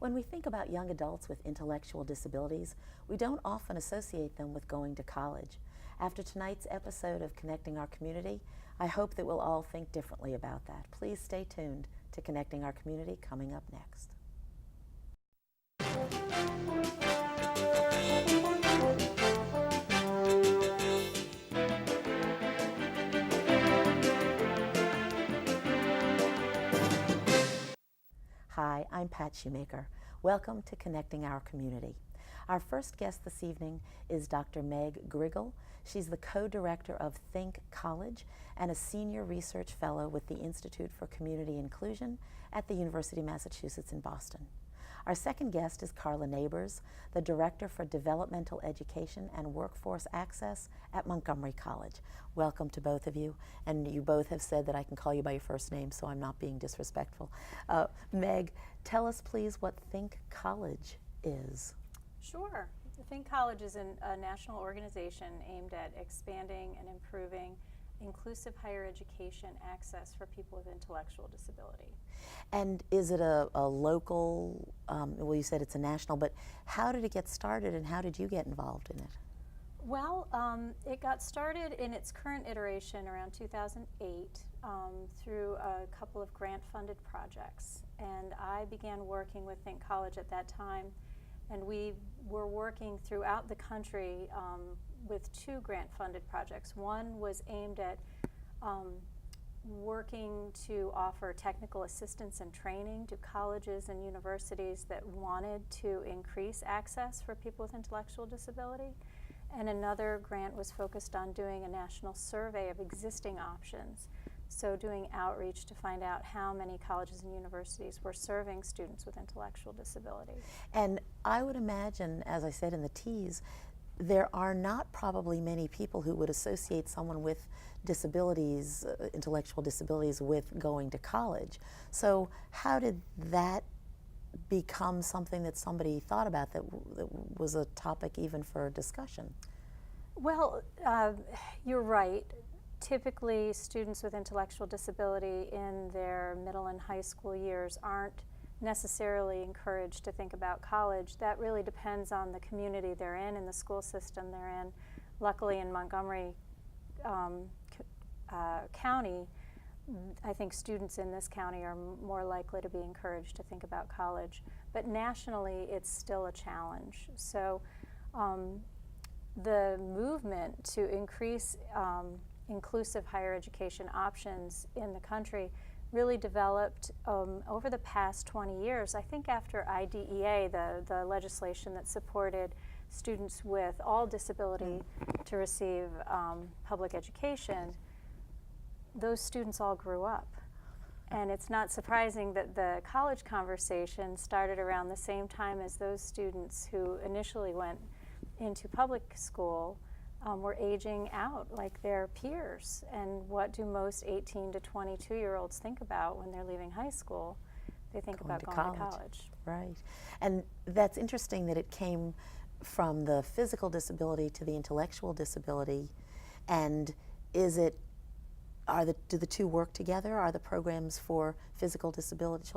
When we think about young adults with intellectual disabilities, we don't often associate them with going to college. After tonight's episode of Connecting Our Community, I hope that we'll all think differently about that. Please stay tuned to Connecting Our Community coming up next. Hi, I'm Pat Shoemaker. Welcome to Connecting Our Community. Our first guest this evening is Dr. Meg Griggle. She's the co-director of Think College and a senior research fellow with the Institute for Community Inclusion at the University of Massachusetts in Boston. Our second guest is Carla Neighbors, the Director for Developmental Education and Workforce Access at Montgomery College. Welcome to both of you, and you both have said that I can call you by your first name, so I'm not being disrespectful. Meg, tell us please what Think College is. Sure. Think College is a national organization aimed at expanding and improving inclusive higher education access for people with intellectual disability. And is it a local, well, you said it's a national, but how did it get started and how did you get involved in it? Well, it got started in its current iteration around 2008 through a couple of grant-funded projects. And I began working with Think College at that time, and we were working throughout the country with two grant-funded projects. One was aimed at working to offer technical assistance and training to colleges and universities that wanted to increase access for people with intellectual disability. And another grant was focused on doing a national survey of existing options. So doing outreach to find out how many colleges and universities were serving students with intellectual disability. And I would imagine, as I said in the tease, there are not probably many people who would associate someone with disabilities, intellectual disabilities, with going to college. So how did that become something that somebody thought about that was a topic even for discussion? Well, you're right. Typically, students with intellectual disability in their middle and high school years aren't necessarily encouraged to think about college. That really depends on the community they're in and the school system they're in. Luckily, in Montgomery County, I think students in this county are more likely to be encouraged to think about college. But nationally, it's still a challenge. So the movement to increase inclusive higher education options in the country really developed over the past 20 years. I think after IDEA, the legislation that supported students with all disability to receive public education, those students all grew up. And it's not surprising that the college conversation started around the same time as those students who initially went into public school were aging out like their peers. And what do most 18 to 22-year-olds think about when they're leaving high school? They think about going to college. Right. And that's interesting that it came from the physical disability to the intellectual disability. And is it, do the two work together? Are the programs for physical disability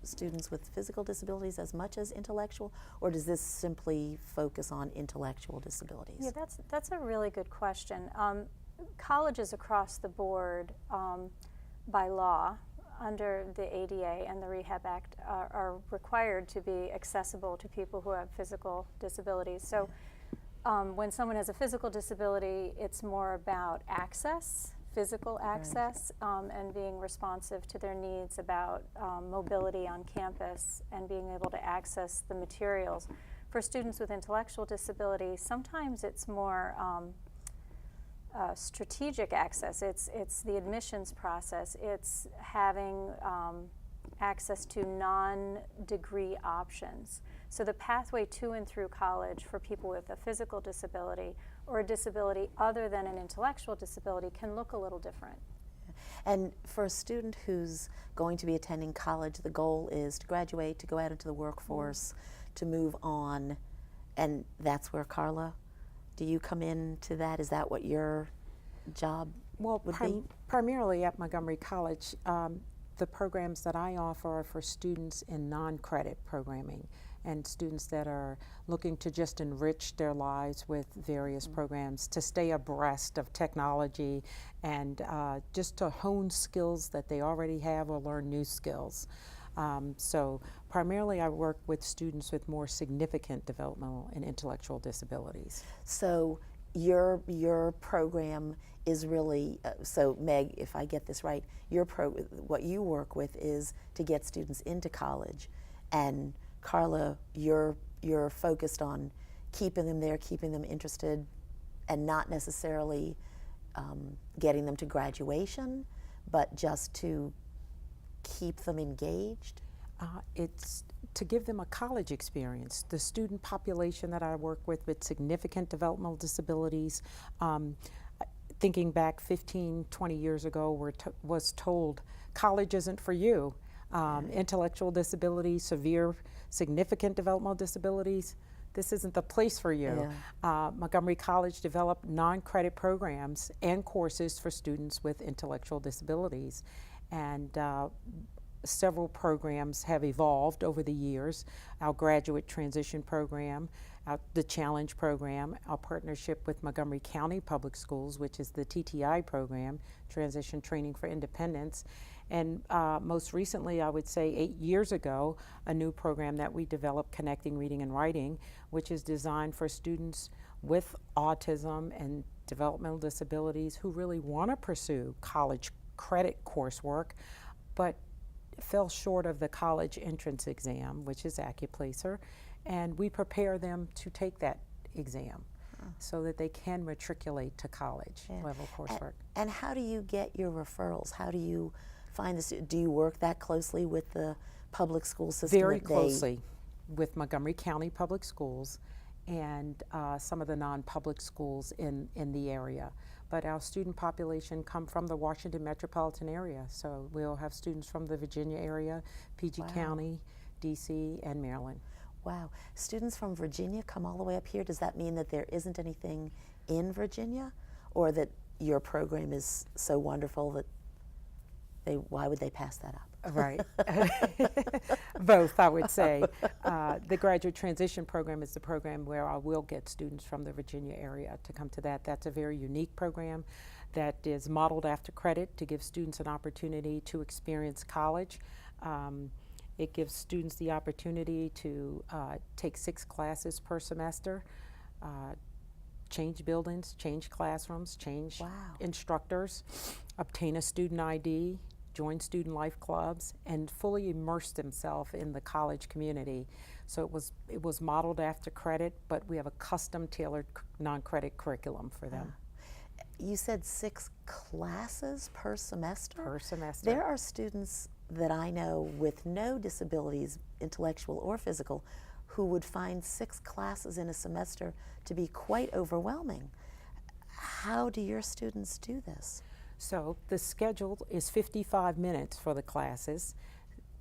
students with physical disabilities as much as intellectual, or does this simply focus on intellectual disabilities? Yeah, that's a really good question. Colleges across the board, by law, under the ADA and the Rehab Act, are required to be accessible to people who have physical disabilities. So when someone has a physical disability, it's more about access, physical access, and being responsive to their needs about mobility on campus and being able to access the materials. For students with intellectual disability, sometimes it's more strategic access. It's the admissions process. It's having access to non-degree options. So the pathway to and through college for people with a physical disability or a disability other than an intellectual disability can look a little different. And for a student who's going to be attending college, the goal is to graduate, to go out into the workforce, to move on, and that's where, Carla, do you come into that? Is that what your job would be? Primarily at Montgomery College, the programs that I offer are for students in non-credit programming and students that are looking to just enrich their lives with various programs to stay abreast of technology and just to hone skills that they already have or learn new skills. So primarily I work with students with more significant developmental and intellectual disabilities. So your program is really, so Meg, if I get this right, what you work with is to get students into college, and Carla, you're focused on keeping them there, keeping them interested, and not necessarily getting them to graduation, but just to keep them engaged? It's to give them a college experience. The student population that I work with significant developmental disabilities, thinking back 15, 20 years ago, was told college isn't for you. Intellectual disabilities, severe, significant developmental disabilities, this isn't the place for you. Yeah. Montgomery College developed non-credit programs and courses for students with intellectual disabilities. And several programs have evolved over the years. Our graduate transition program, the Challenge program, our partnership with Montgomery County Public Schools, which is the TTI program, Transition Training for Independence. And most recently, I would say 8 years ago, a new program that we developed, Connecting Reading and Writing, which is designed for students with autism and developmental disabilities who really want to pursue college credit coursework, but fell short of the college entrance exam, which is Accuplacer, and we prepare them to take that exam so that they can matriculate to college level coursework. And how do you get your referrals? How do you find this? Do you work that closely with the public school system? Very closely with Montgomery County Public Schools and some of the non-public schools in the area. But our student population come from the Washington metropolitan area, so we'll have students from the Virginia area, PG County, DC, and Maryland. Wow. Students from Virginia come all the way up here. Does that mean that there isn't anything in Virginia, or that your program is so wonderful that why would they pass that up? Right. Both, I would say. The Graduate Transition Program is the program where I will get students from the Virginia area to come to that. That's a very unique program that is modeled after credit to give students an opportunity to experience college. It gives students the opportunity to take 6 classes per semester, change buildings, change classrooms, change instructors, obtain a student ID, join student life clubs, and fully immerse themselves in the college community. So it was modeled after credit, but we have a custom tailored non-credit curriculum for them. You said 6 classes per semester? Per semester. There are students that I know with no disabilities, intellectual or physical, who would find 6 classes in a semester to be quite overwhelming. How do your students do this? So the schedule is 55 minutes for the classes.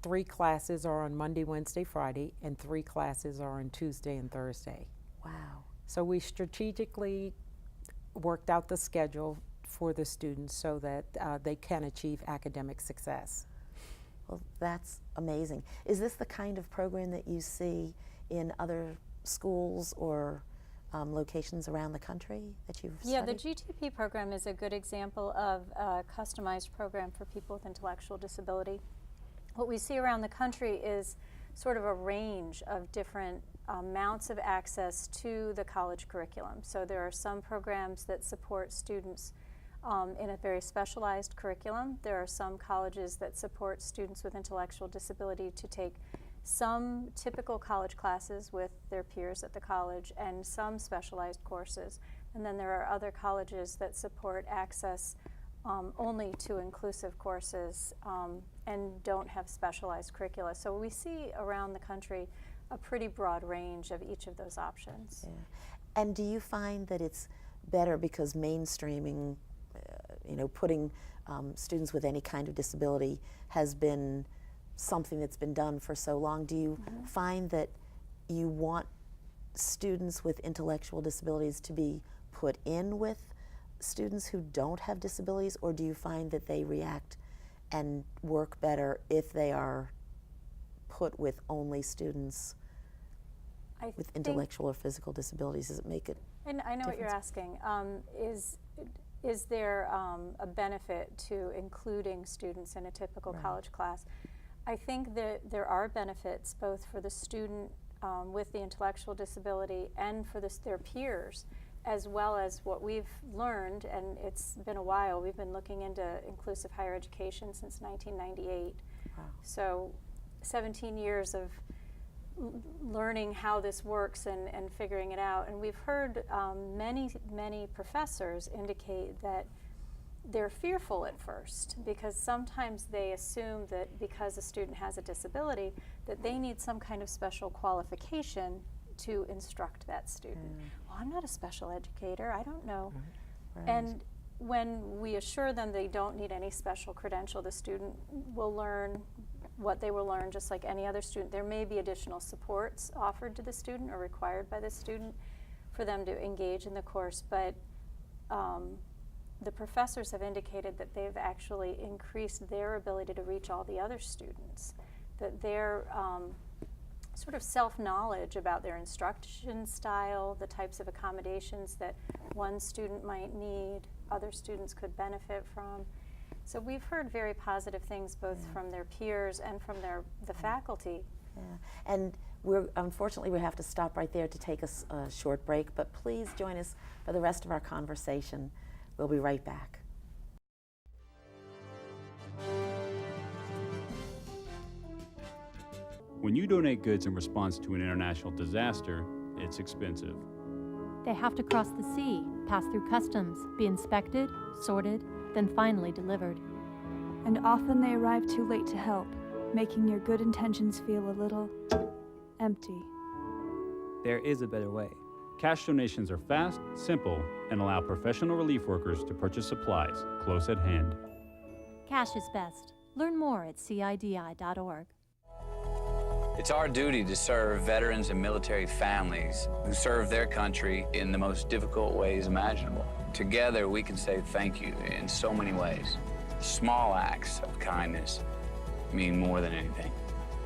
3 classes are on Monday, Wednesday, Friday, and 3 classes are on Tuesday and Thursday. Wow. So we strategically worked out the schedule for the students so that they can achieve academic success. Well, that's amazing. Is this the kind of program that you see in other schools or locations around the country that you've studied? Yeah, the GTP program is a good example of a customized program for people with intellectual disability. What we see around the country is sort of a range of different amounts of access to the college curriculum. So there are some programs that support students in a very specialized curriculum. There are some colleges that support students with intellectual disability to take some typical college classes with their peers at the college and some specialized courses. And then there are other colleges that support access only to inclusive courses and don't have specialized curricula. So we see around the country a pretty broad range of each of those options. Yeah. And do you find that it's better because mainstreaming, putting students with any kind of disability has been something that's been done for so long? Do you find that you want students with intellectual disabilities to be put in with students who don't have disabilities, or do you find that they react and work better if they are put with only students I with think- intellectual or physical disabilities? Does it make it? And I know what you're asking. Is there a benefit to including students in a typical Right. college class? I think that there are benefits both for the student with the intellectual disability and for their peers, as well as what we've learned, and it's been a while. We've been looking into inclusive higher education since 1998. Wow. So 17 years of learning how this works and figuring it out. And we've heard many professors indicate that they're fearful at first because sometimes they assume that because a student has a disability that they need some kind of special qualification to instruct that student. Well, I'm not a special educator, I don't know. Right. And when we assure them they don't need any special credential, the student will learn what they will learn just like any other student. There may be additional supports offered to the student or required by the student for them to engage in the course, but the professors have indicated that they've actually increased their ability to reach all the other students, that their sort of self-knowledge about their instruction style, the types of accommodations that one student might need, other students could benefit from. So we've heard very positive things both from their peers and from the faculty. Yeah. And unfortunately we have to stop right there to take a short break, but please join us for the rest of our conversation. We'll be right back. When you donate goods in response to an international disaster, it's expensive. They have to cross the sea, pass through customs, be inspected, sorted, then finally delivered. And often they arrive too late to help, making your good intentions feel a little empty. There is a better way. Cash donations are fast, simple, and allow professional relief workers to purchase supplies close at hand. Cash is best. Learn more at CIDI.org. It's our duty to serve veterans and military families who serve their country in the most difficult ways imaginable. Together, we can say thank you in so many ways. Small acts of kindness mean more than anything.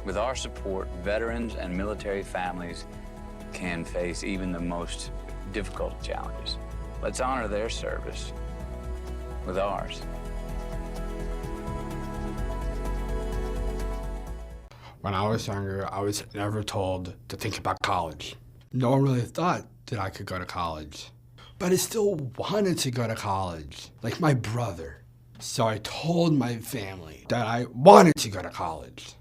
With our support, veterans and military families can face even the most difficult challenges. Let's honor their service with ours. When I was younger, I was never told to think about college. No one really thought that I could go to college. But I still wanted to go to college, like my brother. So I told my family that I wanted to go to college.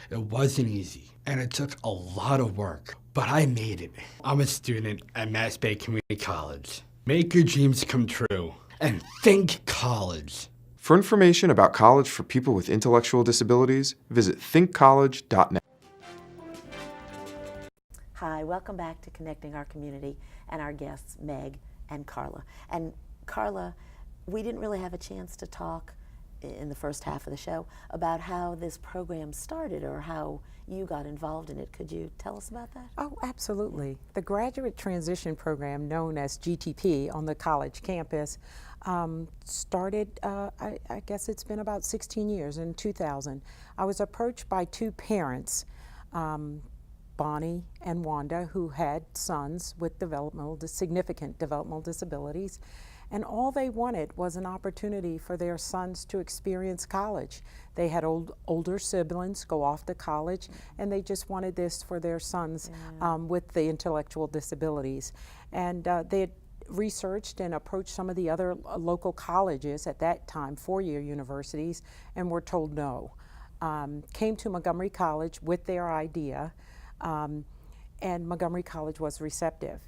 It wasn't easy, and it took a lot of work, but I made it. I'm a student at Mass Bay Community College. Make your dreams come true, and think college. For information about college for people with intellectual disabilities, visit thinkcollege.net. Hi, welcome back to Connecting Our Community and our guests, Meg and Carla. And Carla, we didn't really have a chance to talk in the first half of the show about how this program started or how you got involved in it. Could you tell us about that? Oh, absolutely. The Graduate Transition Program, known as GTP on the college campus, started, I guess it's been about 16 years, in 2000. I was approached by two parents, Bonnie and Wanda, who had sons with significant developmental disabilities, and all they wanted was an opportunity for their sons to experience college. They had older siblings go off to college, and they just wanted this for their sons with the intellectual disabilities. And they had researched and approached some of the other local colleges at that time, four-year universities, and were told no. Came to Montgomery College with their idea, and Montgomery College was receptive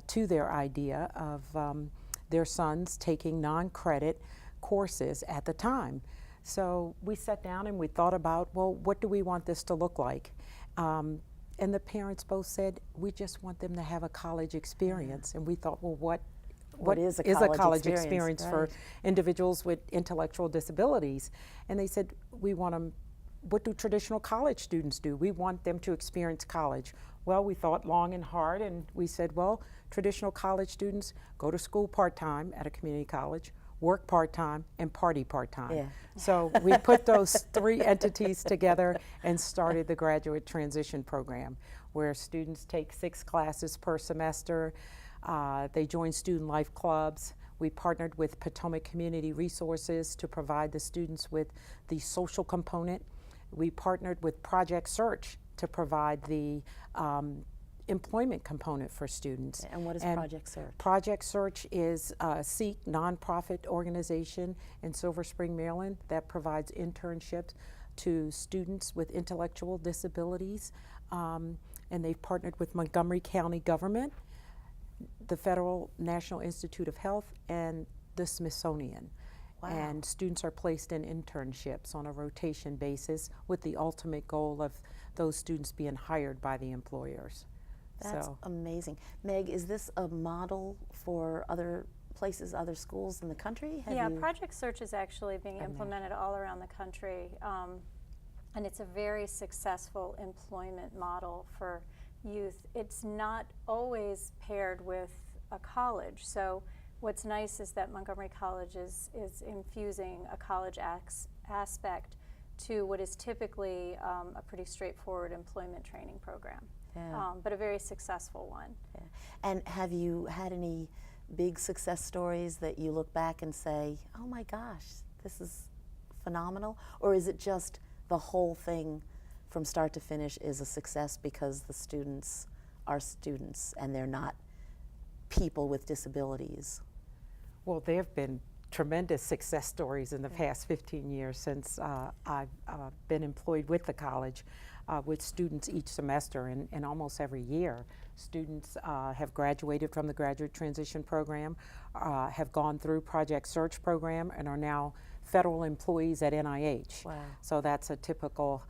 to their idea of their sons taking non-credit courses at the time. So we sat down and we thought about, well, what do we want this to look like? And the parents both said, we just want them to have a college experience. And we thought, well, what is a college experience for individuals with intellectual disabilities? And they said, we want them, what do traditional college students do? We want them to experience college. Well, we thought long and hard, and we said, well, traditional college students go to school part-time at a community college, work part-time, and party part-time. Yeah. So we put those three entities together and started the Graduate Transition Program, where students take 6 classes per semester. They join student life clubs. We partnered with Potomac Community Resources to provide the students with the social component. We partnered with Project Search to provide the employment component for students. And what is Project Search? Project Search is a SEEK nonprofit organization in Silver Spring, Maryland, that provides internships to students with intellectual disabilities. And they've partnered with Montgomery County government, the Federal National Institute of Health, and the Smithsonian. Wow. And students are placed in internships on a rotation basis with the ultimate goal of those students being hired by the employers. That's amazing. Meg, is this a model for other places, other schools in the country? Yeah, Project Search is actually being implemented all around the country, and it's a very successful employment model for youth. It's not always paired with a college, so what's nice is that Montgomery College is infusing a college aspect to what is typically a pretty straightforward employment training program. Yeah. But a very successful one. Yeah. And have you had any big success stories that you look back and say, oh my gosh, this is phenomenal? Or is it just the whole thing from start to finish is a success because the students are students and they're not people with disabilities? Well, there have been tremendous success stories in the past 15 years since I've been employed with the college. With students each semester and almost every year. Students have graduated from the Graduate Transition Program, have gone through Project Search Program, and are now federal employees at NIH. Wow. So that's a typical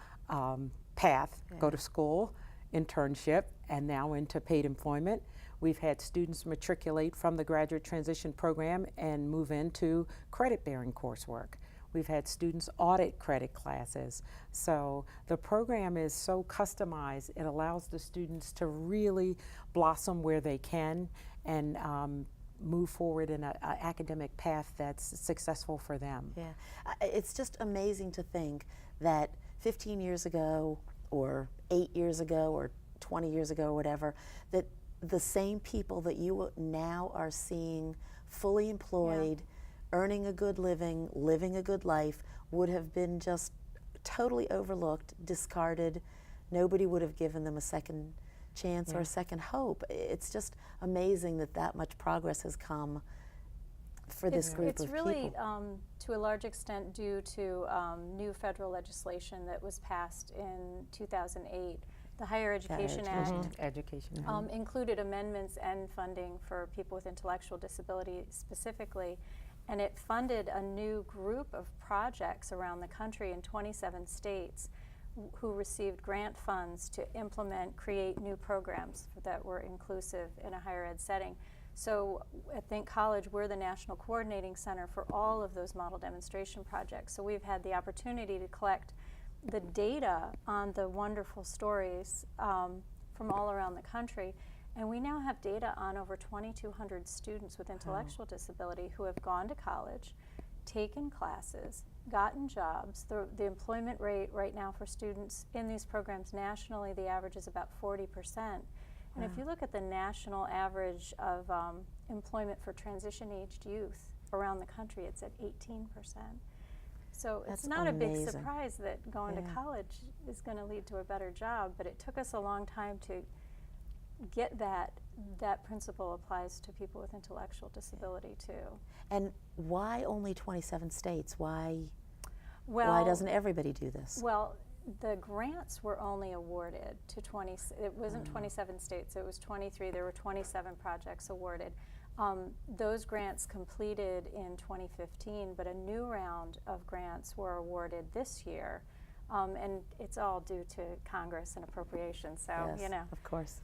path. Yeah. Go to school, internship, and now into paid employment. We've had students matriculate from the Graduate Transition Program and move into credit-bearing coursework. We've had students audit credit classes. So the program is so customized, it allows the students to really blossom where they can and move forward in an academic path that's successful for them. Yeah, it's just amazing to think that 15 years ago or 8 years ago or 20 years ago or whatever, that the same people that you now are seeing fully employed, earning a good living, living a good life, would have been just totally overlooked, discarded. Nobody would have given them a second chance or a second hope. It's just amazing that that much progress has come for this group of people. It's really, to a large extent, due to new federal legislation that was passed in 2008. The Higher Education Act included amendments and funding for people with intellectual disability specifically, and it funded a new group of projects around the country in 27 states who received grant funds to create new programs that were inclusive in a higher ed setting. So at Think College, we're the national coordinating center for all of those model demonstration projects. So we've had the opportunity to collect the data on the wonderful stories from all around the country. And we now have data on over 2,200 students with intellectual disability who have gone to college, taken classes, gotten jobs. The employment rate right now for students in these programs nationally, the average is about 40%. And if you look at the national average of employment for transition-aged youth around the country, it's at 18%. So That's it's not amazing. a big surprise that going to college is going to lead to a better job, but it took us a long time to get that principle applies to people with intellectual disability too. And why only 27 states? Why doesn't everybody do this? Well, the grants were only awarded to 20, it wasn't 27 states, it was 23, there were 27 projects awarded. Those grants completed in 2015, but a new round of grants were awarded this year, and it's all due to Congress and appropriations, so, Yes, you know. of course.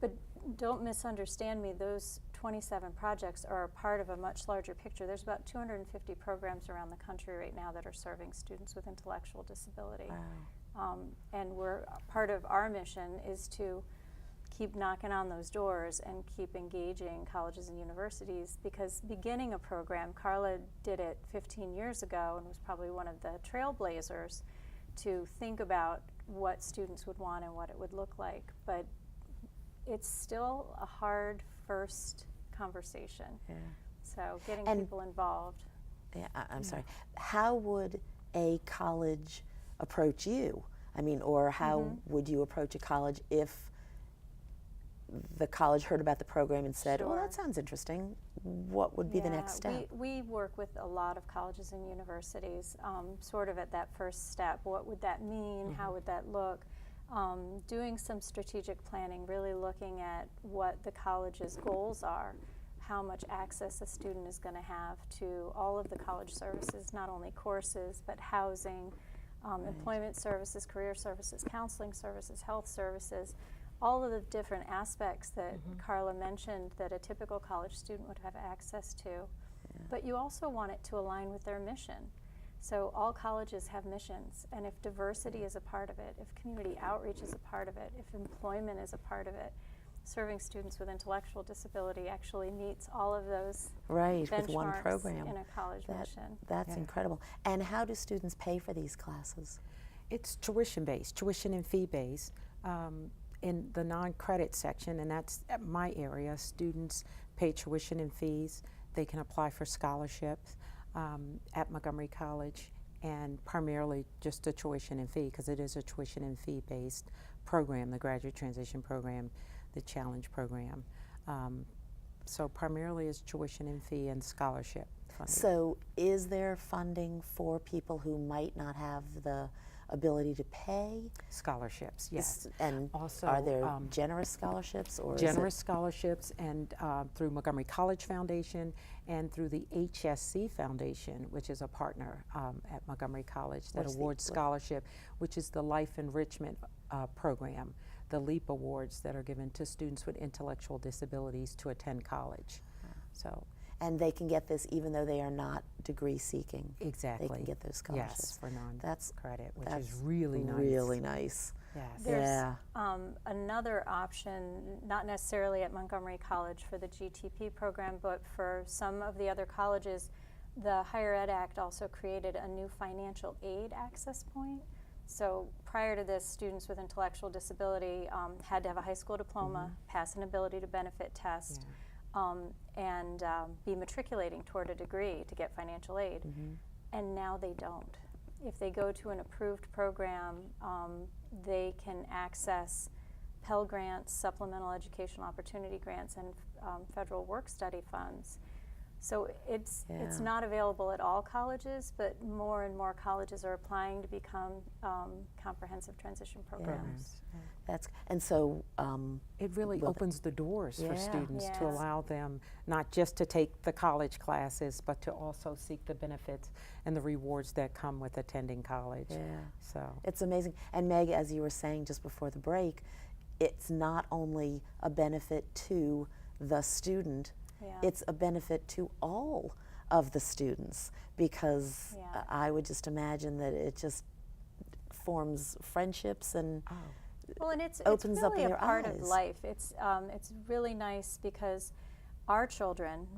But don't misunderstand me, those 27 projects are a part of a much larger picture. There's about 250 programs around the country right now that are serving students with intellectual disability. Wow. And part of our mission is to keep knocking on those doors and keep engaging colleges and universities, because beginning a program, Carla did it 15 years ago and was probably one of the trailblazers to think about what students would want and what it would look like. But it's still a hard first conversation. Yeah. So getting And- people involved. Yeah, I'm sorry. How would a college approach you? I mean, or how would you approach a college if the college heard about the program and said, "Oh, Sure. that sounds interesting"? What would be the next step? We work with a lot of colleges and universities, sort of at that first step. What would that mean? How would that look? Doing some strategic planning, really looking at what the college's goals are, how much access a student is going to have to all of the college services, not only courses, but housing, employment services, career services, counseling services, health services, all of the different aspects that Carla mentioned that a typical college student would have access to. But you also want it to align with their mission. So all colleges have missions, and if diversity is a part of it, if community outreach is a part of it, if employment is a part of it, serving students with intellectual disability actually meets all of those Right, with one benchmarks program. in a college mission. That's incredible. And how do students pay for these classes? It's tuition-based, tuition and fee-based. In the non-credit section, and that's my area, students pay tuition and fees. They can apply for scholarships at Montgomery College, and primarily just a tuition and fee, because it is a tuition and fee-based program, the Graduate Transition Program, the Challenge Program. So primarily it's tuition and fee and scholarship funding. So is there funding for people who might not have the ability to pay? Scholarships, yes. And Also, are there generous scholarships, or generous scholarships, and through Montgomery College Foundation and through the HSC Foundation, which is a partner at Montgomery College that What's the- awards scholarship, which is the Life Enrichment Program, the LEAP Awards that are given to students with intellectual disabilities to attend college. So and they can get this even though they are not degree seeking? exactly. They can get those scholarships. Yes, for That's non-credit, which that's is really nice. Really nice. Yes. There's Yeah. another option, not necessarily at Montgomery College for the GTP program, but for some of the other colleges, the Higher Ed Act also created a new financial aid access point. So prior to this, students with intellectual disability had to have a high school diploma, pass an ability to benefit test, and be matriculating toward a degree to get financial aid. And now they don't. If they go to an approved program, they can access Pell Grants, Supplemental Educational Opportunity Grants, and federal work-study funds. So it's not available at all colleges, but more and more colleges are applying to become comprehensive transition programs. And so It really opens the doors for Yeah. students to Yes. allow them not just to take the college classes, but to also seek the benefits and the rewards that come with attending college. Yeah. So It's amazing. And Meg, as you were saying just before the break, it's not only a benefit to the student, Yeah. it's a benefit to all of the students, because Yeah. I would just imagine that it just forms friendships and Well, and it's opens up really a their part of eyes. life. It's really nice because our children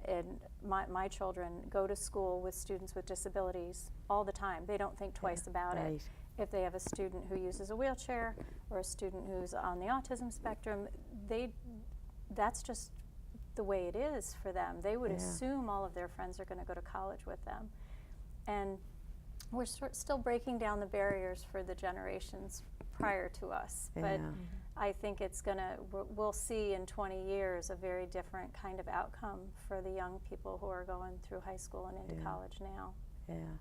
and my children go to school with students with disabilities all the time. They don't think twice about it. right. If they have a student who uses a wheelchair or a student who's on the autism spectrum, that's just the way it is for them. They would Yeah. assume all of their friends are going to go to college with them. And we're still breaking down the barriers for the generations prior to us. But Yeah. I think we'll see in 20 years a very different kind of outcome for the young people who are going through high school and into college now. Yeah.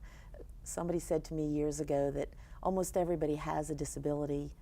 Somebody said to me years ago that almost everybody has a disability.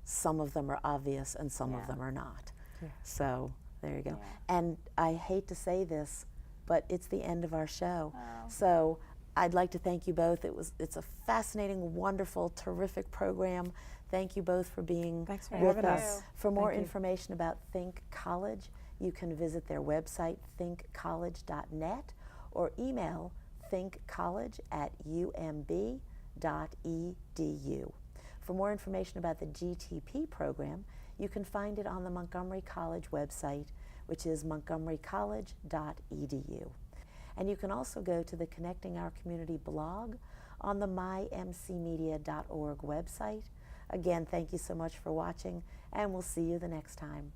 Some of them are obvious and some of them are not. Yeah. So there you go. Yeah. And I hate to say this, but it's the end of our show. Oh. So I'd like to thank you both. It's a fascinating, wonderful, terrific program. Thank you both for being Thanks for with having us. us. For more Thank you. information about Think College, you can visit their website, thinkcollege.net, or email thinkcollege@umb.edu. For more information about the GTP program, You can find it on the Montgomery College website, which is montgomerycollege.edu. And you can also go to the Connecting Our Community blog on the mymcmedia.org website. Again, thank you so much for watching, and we'll see you the next time.